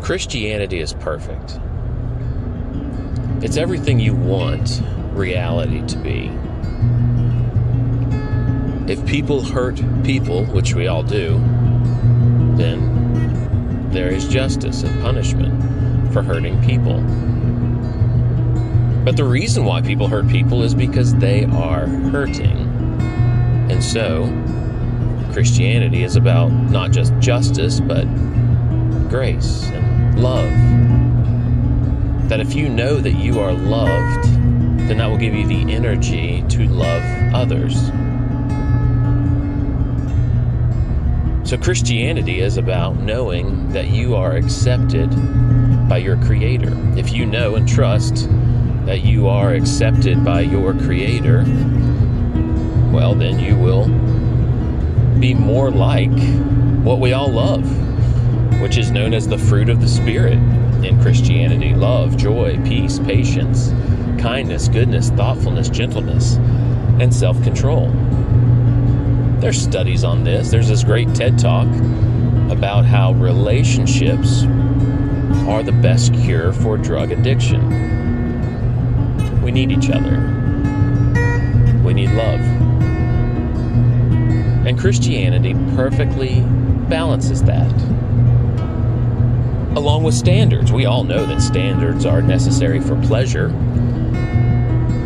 Christianity is perfect. It's everything you want reality to be. If people hurt people, which we all do, then there is justice and punishment for hurting people. But the reason why people hurt people is because they are hurting. And so, Christianity is about not just justice, but grace and love. That if you know that you are loved, then that will give you the energy to love others. So Christianity is about knowing that you are accepted by your Creator. If you know and trust that you are accepted by your Creator, well, then you will be more like what we all love, which is known as the fruit of the Spirit in Christianity: love, joy, peace, patience, kindness, goodness, thoughtfulness, gentleness, and self-control. There's studies on this. There's this great TED Talk about how relationships are the best cure for drug addiction. We need each other. We need love. And Christianity perfectly balances that. Along with standards. We all know that standards are necessary for pleasure.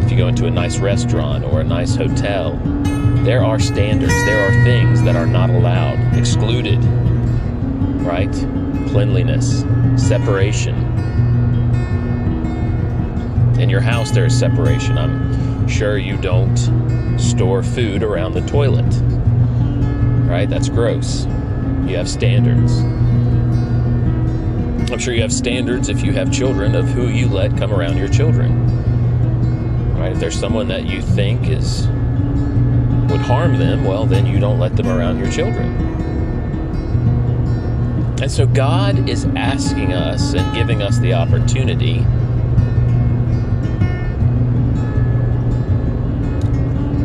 If you go into a nice restaurant or a nice hotel, there are standards. There are things that are not allowed, excluded, right? Cleanliness, separation. In your house, there is separation. I'm sure you don't store food around the toilet, right? That's gross. You have standards. I'm sure you have standards if you have children of who you let come around your children, right? If there's someone that you think would harm them, well, then you don't let them around your children. And so God is asking us and giving us the opportunity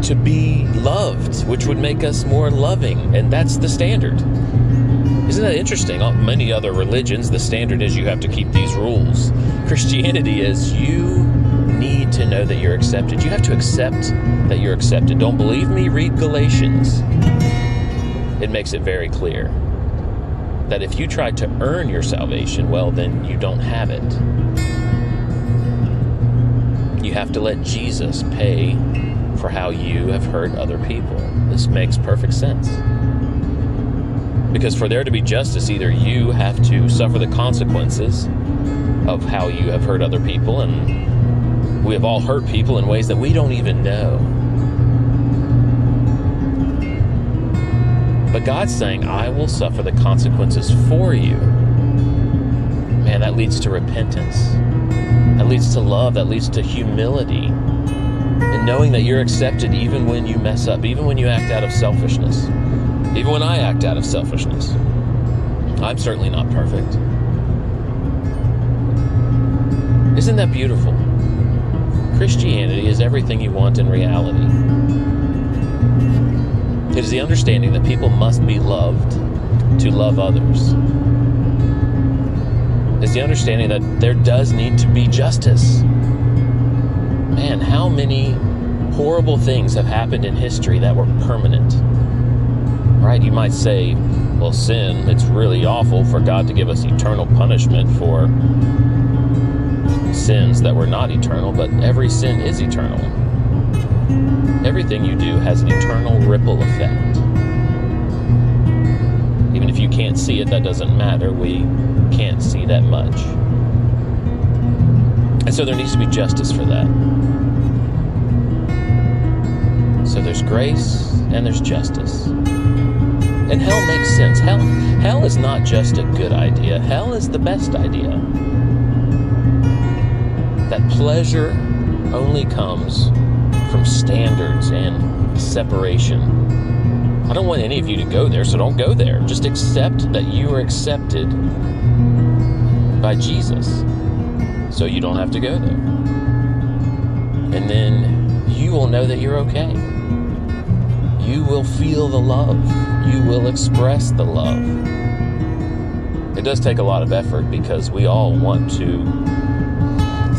to be loved, which would make us more loving, and that's the standard. Isn't that interesting? Many other religions, the standard is you have to keep these rules. Christianity is you need to know that you're accepted. You have to accept that you're accepted. Don't believe me? Read Galatians. It makes it very clear that if you try to earn your salvation, well, then you don't have it. You have to let Jesus pay for how you have hurt other people. This makes perfect sense. Because for there to be justice, either you have to suffer the consequences of how you have hurt other people, and we have all hurt people in ways that we don't even know. But God's saying, I will suffer the consequences for you. Man, that leads to repentance. That leads to love. That leads to humility. And knowing that you're accepted even when you mess up, even when you act out of selfishness. Even when I act out of selfishness. I'm certainly not perfect. Isn't that beautiful? Christianity is everything you want in reality. It is the understanding that people must be loved to love others. It's the understanding that there does need to be justice. Man, how many horrible things have happened in history that were permanent? Right? You might say, well, sin, it's really awful for God to give us eternal punishment for sins that were not eternal, but every sin is eternal. Everything you do has an eternal ripple effect. Even if you can't see it, that doesn't matter. We can't see that much. And so there needs to be justice for that. So there's grace and there's justice. And hell makes sense. Hell is not just a good idea. Hell is the best idea. That pleasure only comes from standards and separation. I don't want any of you to go there, so don't go there. Just accept that you are accepted by Jesus, so you don't have to go there. And then you will know that you're okay. You will feel the love. You will express the love. It does take a lot of effort because we all want to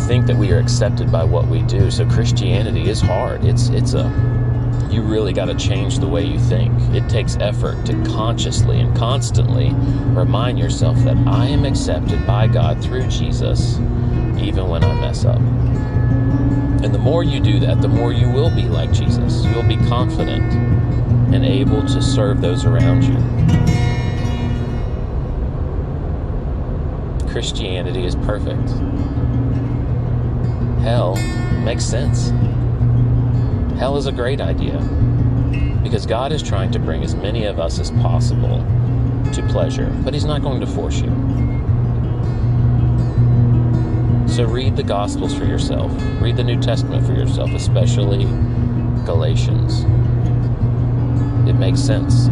think that we are accepted by what we do. So Christianity is hard. You really got to change the way you think. It takes effort to consciously and constantly remind yourself that I am accepted by God through Jesus, even when I mess up. And the more you do that, the more you will be like Jesus. You'll be confident and able to serve those around you. Christianity is perfect. Hell makes sense. Hell is a great idea because God is trying to bring as many of us as possible to pleasure, but He's not going to force you. So read the Gospels for yourself. Read the New Testament for yourself, especially Galatians. It makes sense.